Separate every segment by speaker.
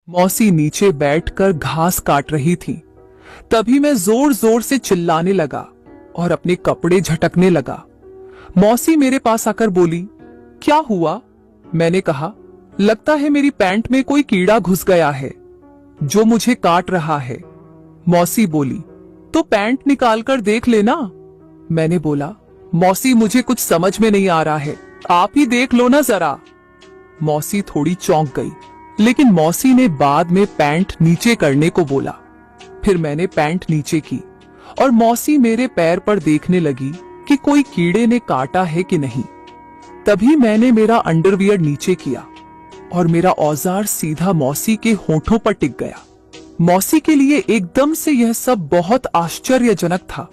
Speaker 1: मौसी नीचे बैठकर घास काट रही थी। तभी मैं जोर जोर से चिल्लाने लगा और अपने कपड़े झटकने लगा। मौसी मेरे पास आकर बोली, क्या हुआ? मैंने कहा, लगता है मेरी पैंट में कोई कीड़ा घुस गया है जो मुझे काट रहा है। मौसी बोली, तो पैंट निकाल कर देख लेना। मैंने बोला, मौसी मुझे कुछ समझ में नहीं आ रहा है, आप ही देख लो ना जरा। मौसी थोड़ी चौंक गई, लेकिन मौसी ने बाद में पैंट नीचे करने को बोला। फिर मैंने पैंट नीचे की और मौसी मेरे पैर पर देखने लगी कि कोई कीड़े ने काटा है कि नहीं। तभी मैंने मेरा अंडरवियर नीचे किया और मेरा औजार सीधा मौसी के होठों पर टिक गया। मौसी के लिए एकदम से यह सब बहुत आश्चर्यजनक था,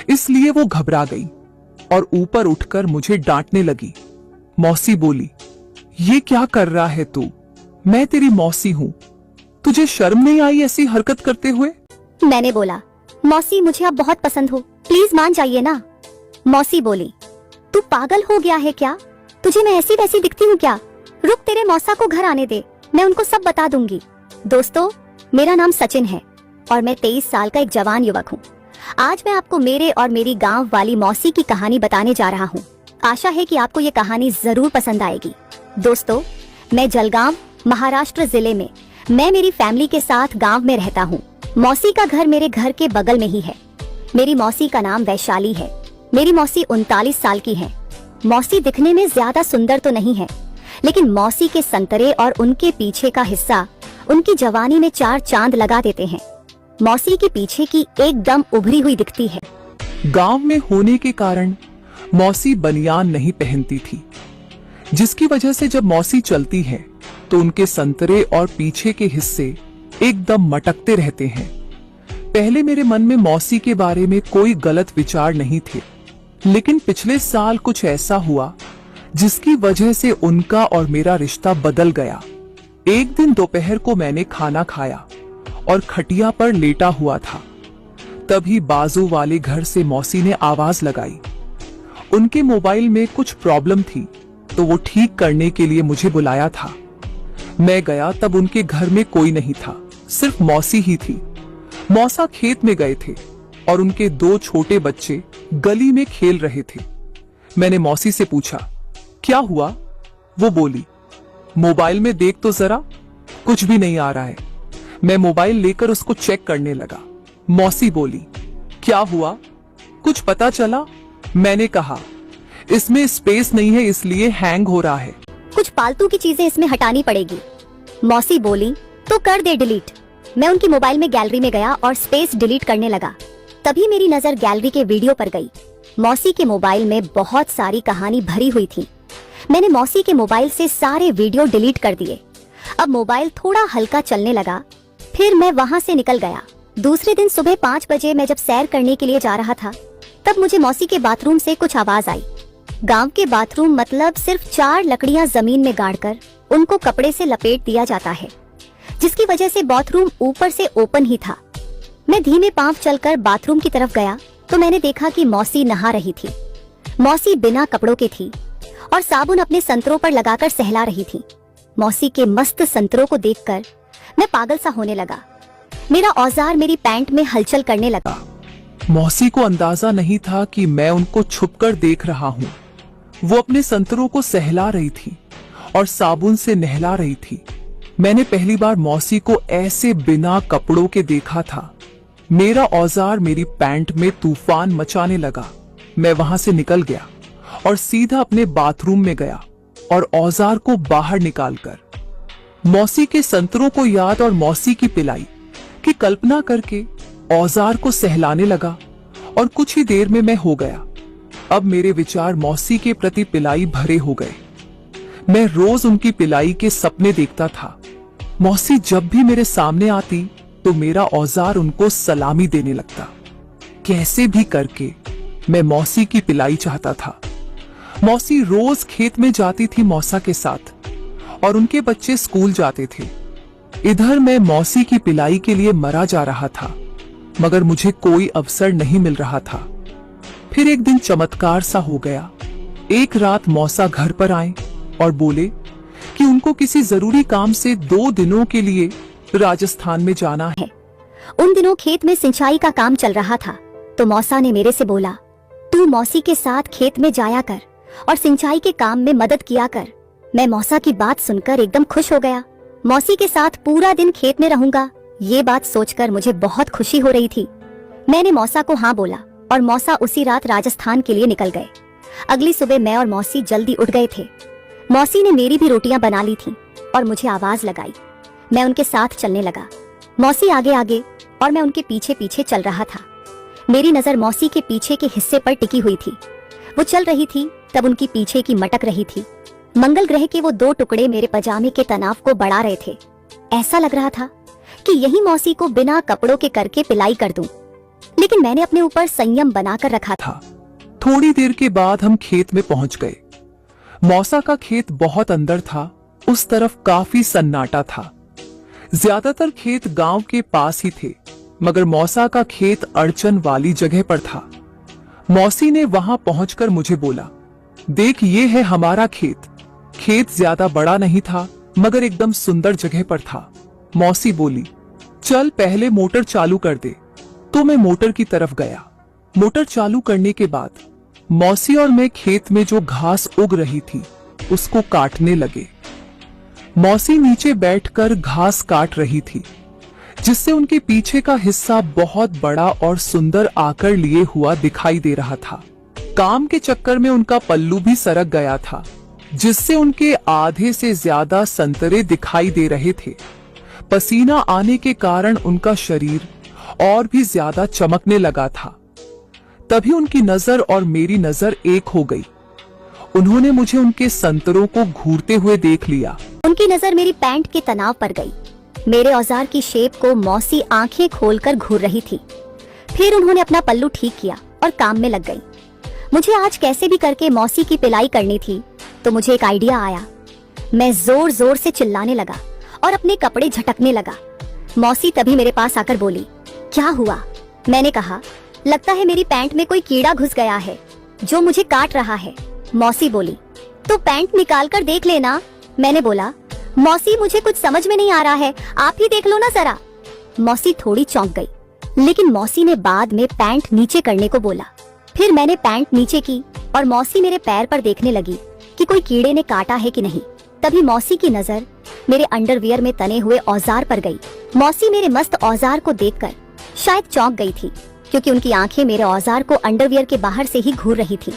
Speaker 1: इसलिए वो घबरा गई और ऊपर उठकर मुझे डांटने लगी। मौसी बोली, ये क्या कर रहा है तू? मैं तेरी मौसी हूँ, तुझे शर्म नहीं आई ऐसी हरकत करते हुए?
Speaker 2: मैंने बोला, मौसी मुझे आप बहुत पसंद हो, प्लीज मान जाइए ना। मौसी बोली, तू पागल हो गया है क्या? तुझे मैं ऐसी वैसी दिखती हूँ क्या? रुक, तेरे मौसा को घर आने दे, मैं उनको सब बता दूंगी। दोस्तों, मेरा नाम सचिन है और मैं 23 साल का एक जवान युवक हूँ। आज मैं आपको मेरे और मेरी गांव वाली मौसी की कहानी बताने जा रहा हूँ। आशा है कि आपको ये कहानी जरूर पसंद आएगी। दोस्तों, मैं जलगांव महाराष्ट्र जिले में मैं मेरी फैमिली के साथ गांव में रहता हूँ। मौसी का घर मेरे घर के बगल में ही है। मेरी मौसी का नाम वैशाली है। मेरी मौसी 39 साल की है। मौसी दिखने में ज्यादा सुंदर तो नहीं है, लेकिन मौसी के संतरे और उनके पीछे का हिस्सा उनकी जवानी में 4 चांद लगा देते हैं। मौसी के पीछे की एकदम उभरी हुई दिखती है।
Speaker 1: गांव में होने के कारण मौसी बनियान नहीं पहनती थी, जिसकी वजह से जब मौसी चलती है तो उनके संतरे और पीछे के हिस्से एकदम मटकते रहते हैं। पहले मेरे मन में मौसी के बारे में कोई गलत विचार नहीं थे, लेकिन पिछले साल कुछ ऐसा हुआ जिसकी वजह से उनका और मेरा रिश्ता बदल गया। एक दिन दोपहर को मैंने खाना खाया और खटिया पर लेटा हुआ था। तभी बाजू वाले घर से मौसी ने आवाज लगाई। उनके मोबाइल में कुछ प्रॉब्लम थी, तो वो ठीक करने के लिए मुझे बुलाया था। मैं गया तब उनके घर में कोई नहीं था, सिर्फ मौसी ही थी। मौसा खेत में गए थे और उनके 2 छोटे बच्चे गली में खेल रहे थे। मैंने मौसी से पूछा, क्या हुआ? वो बोली, मोबाइल में देख तो जरा, कुछ भी नहीं आ रहा है। मैं मोबाइल लेकर उसको चेक करने लगा। मौसी बोली, क्या हुआ, कुछ पता चला? मैंने कहा, इसमें स्पेस नहीं है इसलिए हैंग हो रहा है।
Speaker 2: कुछ फालतू की चीजें इसमें हटानी पड़ेगी। मौसी बोली, तो कर दे डिलीट। मैं उनकी मोबाइल में गैलरी में गया और स्पेस डिलीट करने लगा। तभी मेरी नजर गैलरी के वीडियो पर गई। मौसी के मोबाइल में बहुत सारी कहानी भरी हुई थी। मैंने मौसी के मोबाइल से सारे वीडियो डिलीट कर दिए। अब मोबाइल थोड़ा हल्का चलने लगा। फिर मैं वहाँ से निकल गया। दूसरे दिन सुबह 5 बजे मैं जब सैर करने के लिए जा रहा था, तब मुझे मौसी के बाथरूम से कुछ आवाज आई। गांव के बाथरूम मतलब सिर्फ 4 लकड़ियां जमीन में गाड़कर उनको कपड़े से लपेट दिया जाता है, जिसकी वजह से बाथरूम ऊपर से ओपन ही था। मैं धीमे पांव चलकर बाथरूम की तरफ गया तो मैंने देखा कि मौसी नहा रही थी। मौसी बिना कपड़ों के थी और साबुन अपने संतरों पर लगाकर सहला रही थी। मौसी के मस्त संतरों को देखकर मैं पागल सा होने लगा। मेरा औजार मेरी पैंट में हलचल करने लगा।
Speaker 1: मौसी को अंदाजा नहीं था कि मैं उनको छुपकर देख रहा हूँ। वो अपने संतरों को सहला रही थी और साबुन से नहला रही थी। मैंने पहली बार मौसी को ऐसे बिना कपड़ों के देखा था। मेरा औजार मेरी पैंट में तूफान मचाने लगा। मैं वहां से निकल गया और सीधा अपने बाथरूम में गया और औजार को बाहर निकालकर मौसी के संतरों को याद और मौसी की पिलाई की कल्पना करके औजार को सहलाने लगा और कुछ ही देर में मैं हो गया। अब मेरे विचार मौसी के प्रति पिलाई भरे हो गए। मैं रोज उनकी पिलाई के सपने देखता था। मौसी जब भी मेरे सामने आती तो मेरा औजार उनको सलामी देने लगता। कैसे भी करके मैं मौसी की पिलाई चाहता था। मौसी रोज खेत में जाती थी मौसा के साथ और उनके बच्चे स्कूल जाते थे। इधर मैं मौसी की पिलाई के लिए मरा जा रहा था, मगर मुझे कोई अवसर नहीं मिल रहा था। फिर एक दिन चमत्कार सा हो गया। एक रात मौसा घर पर आए और बोले, कि उनको किसी जरूरी काम से 2 दिनों के लिए राजस्थान में जाना है।
Speaker 2: उन दिनों खेत में सिंचाई का काम चल रहा था, तो मौसा ने मेरे से बोला, तू मौसी के साथ खेत में जाया कर और सिंचाई के काम में मदद किया कर। मैं मौसा की बात सुनकर एकदम खुश हो गया। मौसी के साथ पूरा दिन खेत में रहूंगा, ये बात सोचकर मुझे बहुत खुशी हो रही थी। मैंने मौसा को हाँ बोला और मौसा उसी रात राजस्थान के लिए निकल गए। अगली सुबह मैं और मौसी जल्दी उठ गए थे। मौसी ने मेरी भी रोटियां बना ली थी और मुझे आवाज लगाई। मैं उनके साथ चलने लगा। मौसी आगे आगे और मैं उनके पीछे पीछे चल रहा था। मेरी नजर मौसी के पीछे के हिस्से पर टिकी हुई थी। वो चल रही थी तब उनकी पीछे की मटक रही थी। मंगल ग्रह के वो 2 टुकड़े मेरे पजामे के तनाव को बढ़ा रहे थे। ऐसा लग रहा था कि यही मौसी को बिना कपड़ों के करके पिलाई कर दूं। लेकिन मैंने अपने ऊपर संयम बनाकर रखा था।
Speaker 1: थोड़ी देर के बाद हम खेत में पहुंच गए। मौसा का खेत बहुत अंदर था, उस तरफ काफी सन्नाटा था। ज्यादातर खेत गांव के पास ही थे, मगर मौसा का खेत अड़चन वाली जगह पर था। मौसी ने वहां पहुंचकर मुझे बोला, देख ये है हमारा खेत। खेत ज्यादा बड़ा नहीं था, मगर एकदम सुंदर जगह पर था। मौसी बोली, चल पहले मोटर चालू कर दे। तो मैं मोटर की तरफ गया। मोटर चालू करने के बाद मौसी और मैं खेत में जो घास उग रही थी उसको काटने लगे। मौसी नीचे बैठकर घास काट रही थी, जिससे उनके पीछे का हिस्सा बहुत बड़ा और सुंदर आकर लिए हुआ दिखाई दे रहा था। काम के चक्कर में उनका पल्लू भी सरक गया था, जिससे उनके आधे से ज्यादा संतरे दिखाई दे रहे थे। पसीना आने के कारण उनका शरीर और भी ज्यादा चमकने लगा था। तभी उनकी नजर और मेरी नजर एक हो गई। उन्होंने मुझे उनके संतरों को घूरते हुए देख लिया।
Speaker 2: उनकी नजर मेरी पैंट के तनाव पर गई। मेरे औजार की शेप को मौसी आंखें खोलकर घूर रही थी। फिर उन्होंने अपना पल्लू ठीक किया और काम में लग गई। मुझे आज कैसे भी करके मौसी की पिलाई करनी थी, तो मुझे एक आइडिया आया। मैं जोर जोर से चिल्लाने लगा और अपने कपड़े झटकने लगा। मौसी तभी मेरे पास आकर बोली, क्या हुआ? मैंने कहा, लगता है मेरी पैंट में कोई कीड़ा घुस गया है जो मुझे काट रहा है। मौसी बोली, तो पैंट निकाल कर देख लेना। मैंने बोला, मौसी मुझे कुछ समझ में नहीं आ रहा है, आप ही देख लो ना जरा। मौसी थोड़ी चौंक गई, लेकिन मौसी ने बाद में पैंट नीचे करने को बोला। फिर मैंने पैंट नीचे की और मौसी मेरे पैर पर देखने लगी कि कोई कीड़े ने काटा है कि नहीं। तभी मौसी की नजर मेरे अंडरवियर में तने हुए औजार पर गई। मौसी मेरे मस्त औजार को देखकर शायद चौंक गई थी, क्योंकि उनकी आंखें मेरे औजार को अंडरवियर के बाहर से ही घूर रही थी।